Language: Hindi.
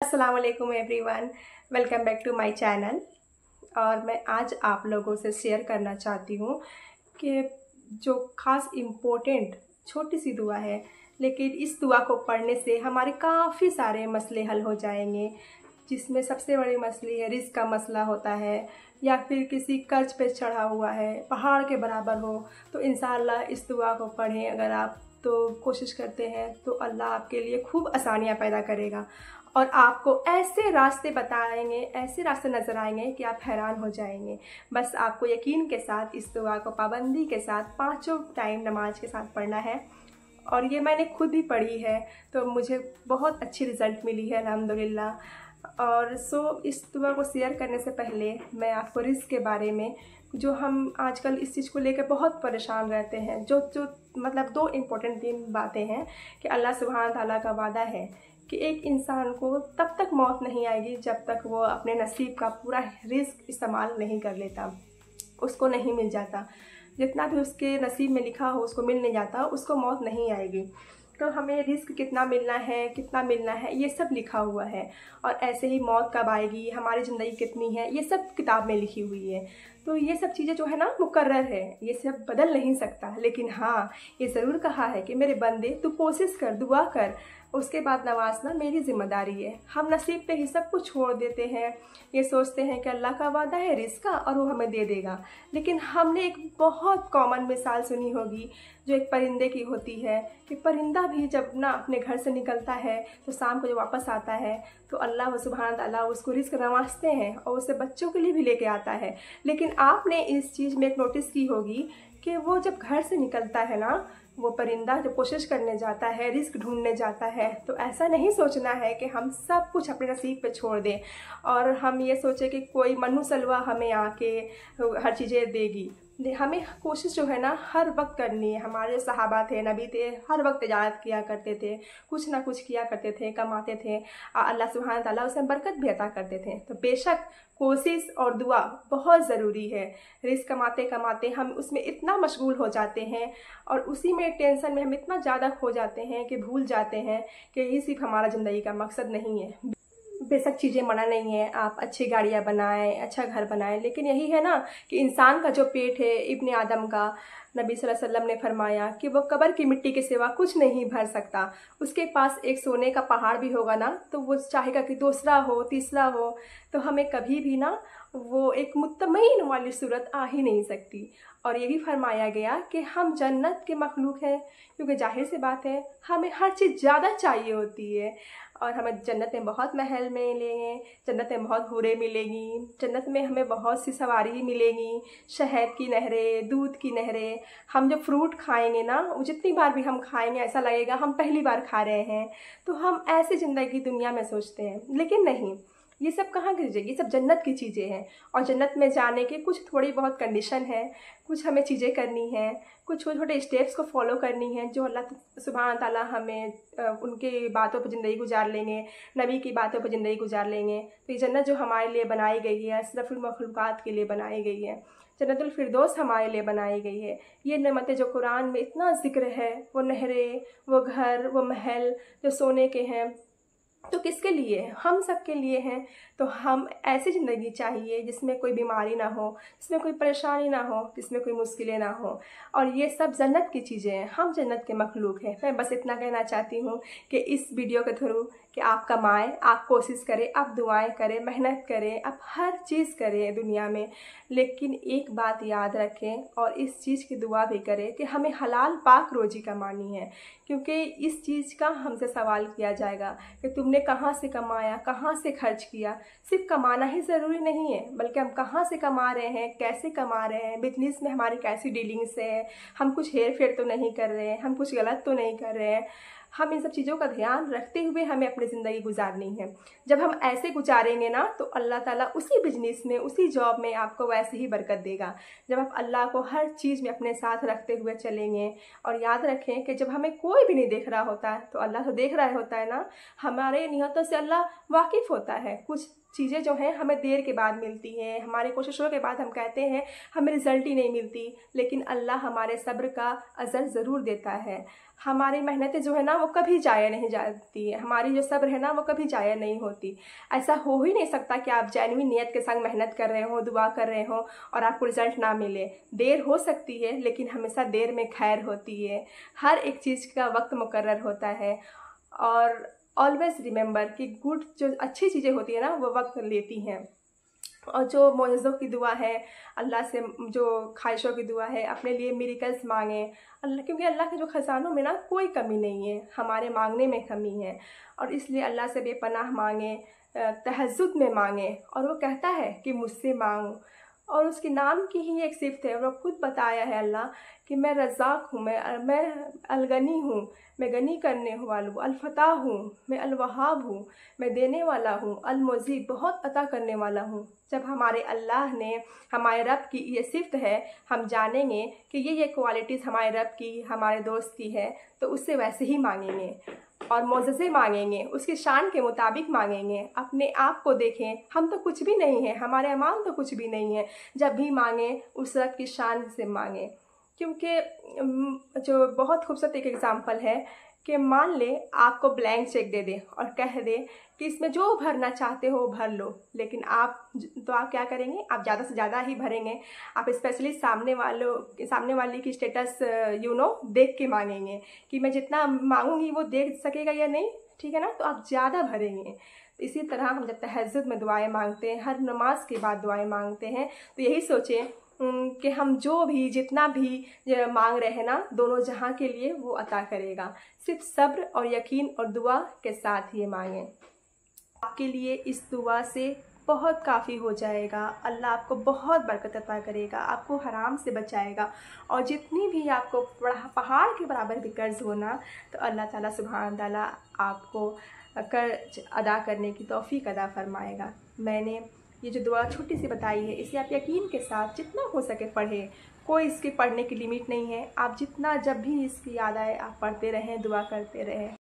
अस्सलाम वालेकुम everyone, welcome back to my channel. और मैं आज आप लोगों से शेयर करना चाहती हूँ कि जो ख़ास इम्पोर्टेंट छोटी सी दुआ है, लेकिन इस दुआ को पढ़ने से हमारे काफ़ी सारे मसले हल हो जाएंगे। जिसमें सबसे बड़ी मसली है, रिस्क का मसला होता है या फिर किसी कर्ज पे चढ़ा हुआ है, पहाड़ के बराबर हो, तो इंशाअल्लाह इस दुआ को पढ़ें अगर आप तो कोशिश करते हैं तो अल्लाह आपके लिए खूब आसानियाँ पैदा करेगा और आपको ऐसे रास्ते बताएंगे, ऐसे रास्ते नज़र आएंगे कि आप हैरान हो जाएंगे। बस आपको यकीन के साथ इस दुआ को पाबंदी के साथ 5 टाइम नमाज के साथ पढ़ना है। और ये मैंने खुद ही पढ़ी है तो मुझे बहुत अच्छी रिज़ल्ट मिली है अल्हम्दुलिल्लाह। और इस दुआ को शेयर करने से पहले मैं आपको रिस्क के बारे में, जो हम आजकल इस चीज़ को लेकर बहुत परेशान रहते हैं, जो मतलब 2 इम्पोर्टेंट 3 बातें हैं कि अल्लाह सुब्हान ताला का वादा है कि एक इंसान को तब तक मौत नहीं आएगी जब तक वो अपने नसीब का पूरा रिस्क इस्तेमाल नहीं कर लेता, उसको नहीं मिल जाता। जितना भी उसके नसीब में लिखा हो उसको मिल नहीं जाता, उसको मौत नहीं आएगी। तो हमें रिस्क कितना मिलना है ये सब लिखा हुआ है। और ऐसे ही मौत कब आएगी, हमारी ज़िंदगी कितनी है, ये सब किताब में लिखी हुई है। तो ये सब चीज़ें जो है ना मुकर्रर है, ये सब बदल नहीं सकता। लेकिन हाँ, ये ज़रूर कहा है कि मेरे बंदे तू कोशिश कर, दुआ कर, उसके बाद नवाजना मेरी ज़िम्मेदारी है। हम नसीब पे ही सब कुछ छोड़ देते हैं, ये सोचते हैं कि अल्लाह का वादा है रिस्क का और वो हमें दे देगा। लेकिन हमने एक बहुत कॉमन मिसाल सुनी होगी जो एक परिंदे की होती है कि परिंदा भी जब ना अपने घर से निकलता है तो शाम को जब वापस आता है तो अल्लाह सुब्हान ताला उसको रिस्क नवाजते हैं और उसे बच्चों के लिए भी लेके आता है। लेकिन आपने इस चीज़ में एक नोटिस की होगी कि वो जब घर से निकलता है ना, वो परिंदा जब कोशिश करने जाता है, रिस्क ढूंढने जाता है, तो ऐसा नहीं सोचना है कि हम सब कुछ अपने नसीब पे छोड़ दें और हम ये सोचें कि कोई मन्नू सलवा हमें आके हर चीज़ें देगी। हमें कोशिश जो है ना हर वक्त करनी है। हमारे जो सहाबा थे, नबी थे, हर वक्त तिजारत किया करते थे, कुछ ना कुछ किया करते थे, कमाते थे। अल्लाह सुब्हान ताला उसे बरकत भी अता करते थे। तो बेशक कोशिश और दुआ बहुत ज़रूरी है। रिस्क कमाते कमाते हम उसमें इतना मशगूल हो जाते हैं और उसी में टेंशन में हम इतना ज़्यादा खो जाते हैं कि भूल जाते हैं कि ये सिर्फ हमारा ज़िंदगी का मकसद नहीं है। बेशक चीज़ें मना नहीं है, आप अच्छी गाड़ियाँ बनाएं, अच्छा घर बनाएं, लेकिन यही है ना कि इंसान का जो पेट है, इब्ने आदम का, नबी सल्लल्लाहु अलैहि वसल्लम ने फरमाया कि वो कब्र की मिट्टी के सिवा कुछ नहीं भर सकता। उसके पास एक सोने का पहाड़ भी होगा ना तो वो चाहेगा कि दूसरा हो, तीसरा हो। तो हमें कभी भी ना वो एक मुत्तमईन वाली सूरत आ ही नहीं सकती। और ये भी फरमाया गया कि हम जन्नत के मखलूक हैं, क्योंकि जाहिर सी बात है हमें हर चीज़ ज़्यादा चाहिए होती है। और हमें जन्नत में बहुत महल मिलेंगे, जन्नत में बहुत हूरें मिलेंगी, जन्नत में हमें बहुत सी सवारी मिलेंगी, शहद की नहरें, दूध की नहरें। हम जब फ्रूट खाएंगे ना, जितनी बार भी हम खाएंगे ऐसा लगेगा हम पहली बार खा रहे हैं। तो हम ऐसी ज़िंदगी दुनिया में सोचते हैं, लेकिन नहीं, ये सब कहाँ की चीज़ें, ये सब जन्नत की चीज़ें हैं। और जन्नत में जाने के कुछ थोड़ी बहुत कंडीशन है, कुछ हमें चीज़ें करनी हैं, कुछ छोटे छोटे स्टेप्स को फॉलो करनी है जो अल्लाह सुब्हान ताला हमें उनके बातों पर ज़िंदगी गुजार लेंगे, नबी की बातों पर ज़िंदगी गुजार लेंगे। तो ये जन्नत जो हमारे लिए बनाई गई है अशरफुल मखलूक़ात के लिए बनाई गई है, जन्नतुल फिरदौस हमारे लिए बनाई गई है। ये नेमतें जो कुरान में इतना ज़िक्र है, वो नहरें, वो घर, वो महल जो सोने के हैं, तो किसके लिए? हम सब के लिए हैं। तो हम ऐसी ज़िंदगी चाहिए जिसमें कोई बीमारी ना हो, जिसमें कोई परेशानी ना हो, जिसमें कोई मुश्किलें ना हो। और ये सब जन्नत की चीज़ें हैं, हम जन्नत के मखलूक हैं। मैं बस इतना कहना चाहती हूँ कि इस वीडियो के थ्रू कि आप कमाएं, आप कोशिश करें, आप दुआएं करें, मेहनत करें, आप हर चीज़ करें दुनिया में, लेकिन एक बात याद रखें और इस चीज़ की दुआ भी करें कि हमें हलाल पाक रोज़ी कमानी है। क्योंकि इस चीज़ का हमसे सवाल किया जाएगा कि तुमने कहाँ से कमाया, कहाँ से खर्च किया। सिर्फ कमाना ही ज़रूरी नहीं है, बल्कि हम कहाँ से कमा रहे हैं, कैसे कमा रहे हैं, बिजनेस में हमारी कैसी डीलिंग्स है, हम कुछ हेर फेर तो नहीं कर रहे हैं, हम कुछ गलत तो नहीं कर रहे हैं। हम इन सब चीज़ों का ध्यान रखते हुए हमें अपनी ज़िंदगी गुजारनी है। जब हम ऐसे गुजारेंगे ना तो अल्लाह ताला उसी बिजनेस में, उसी जॉब में आपको वैसे ही बरकत देगा। जब आप अल्लाह को हर चीज़ में अपने साथ रखते हुए चलेंगे। और याद रखें कि जब हमें कोई भी नहीं देख रहा होता है तो अल्लाह तो देख रहा होता है ना। हमारे नियतों से अल्लाह वाकिफ़ होता है। कुछ चीज़ें जो हैं हमें देर के बाद मिलती हैं, हमारी कोशिशों के बाद हम कहते हैं हमें रिज़ल्ट ही नहीं मिलती, लेकिन अल्लाह हमारे सब्र का अजर ज़रूर देता है। हमारी मेहनतें जो है ना वो कभी ज़ाया नहीं जाती है, हमारी जो सब्र है ना वो कभी ज़ाया नहीं होती। ऐसा हो ही नहीं सकता कि आप जेन्युइन नियत के संग मेहनत कर रहे हो, दुआ कर रहे हो और आपको रिज़ल्ट ना मिले। देर हो सकती है लेकिन हमेशा देर में खैर होती है। हर एक चीज़ का वक्त मुकर्रर होता है और ऑलवेज़ रिमेंबर कि गुड जो अच्छी चीज़ें होती है ना वो वक्त लेती हैं। और जो मौजज़ों की दुआ है, अल्लाह से जो ख्वाहिशों की दुआ है, अपने लिए मिरेकल्स मांगें अल्लाह, क्योंकि अल्लाह के जो ख़ज़ानों में ना कोई कमी नहीं है, हमारे मांगने में कमी है। और इसलिए अल्लाह से बेपनाह मांगें, तहज्जुद में मांगें। और वो कहता है कि मुझसे मांगो, और उसके नाम की ही एक सिफ़त है। वो खुद बताया है अल्लाह कि मैं रज़्ज़ाक़ हूँ, मैं अलगनी हूँ, मैं गनी करने वाला हूँ, अलफ़ताह हूँ, मैं अलवहाब हूँ, मैं देने वाला हूँ, अलमुज़ीद बहुत अता करने वाला हूँ। जब हमारे अल्लाह ने, हमारे रब की ये सिफ़त है, हम जानेंगे कि ये क्वालिटीज़ हमारे रब की, हमारे दोस्त की है, तो उससे वैसे ही मांगेंगे और मोज़ज़े मांगेंगे, उसकी शान के मुताबिक मांगेंगे। अपने आप को देखें, हम तो कुछ भी नहीं हैं, हमारे अमाल तो कुछ भी नहीं है। जब भी मांगें उस रब की शान से मांगें, क्योंकि जो बहुत खूबसूरत एक एग्ज़ाम्पल है कि मान ले आपको ब्लैंक चेक दे दे और कह दे कि इसमें जो भरना चाहते हो भर लो, लेकिन आप क्या करेंगे? आप ज़्यादा से ज़्यादा ही भरेंगे। आप स्पेशली सामने वाली की स्टेटस देख के मांगेंगे कि मैं जितना मांगूंगी वो देख सकेगा या नहीं, ठीक है ना? तो आप ज़्यादा भरेंगे। इसी तरह हम जब तहज्जुद में दुआएं मांगते हैं, हर नमाज के बाद दुआएं मांगते हैं, तो यही सोचें कि हम जो भी जितना भी मांग रहे हैं ना, दोनों जहां के लिए वो अता करेगा। सिर्फ सब्र और यकीन और दुआ के साथ ये मांगें। आपके लिए इस दुआ से बहुत काफ़ी हो जाएगा। अल्लाह आपको बहुत बरकत अता करेगा, आपको हराम से बचाएगा। और जितनी भी आपको पहाड़ के बराबर भी कर्ज होना, तो अल्लाह ताला सुभान ताला आपको कर्ज अदा करने की तौफीक अदा फरमाएगा। मैंने ये जो दुआ छोटी सी बताई है, इसे आप यकीन के साथ जितना हो सके पढ़ें। कोई इसके पढ़ने की लिमिट नहीं है, आप जितना जब भी इसकी याद आए आप पढ़ते रहें, दुआ करते रहें।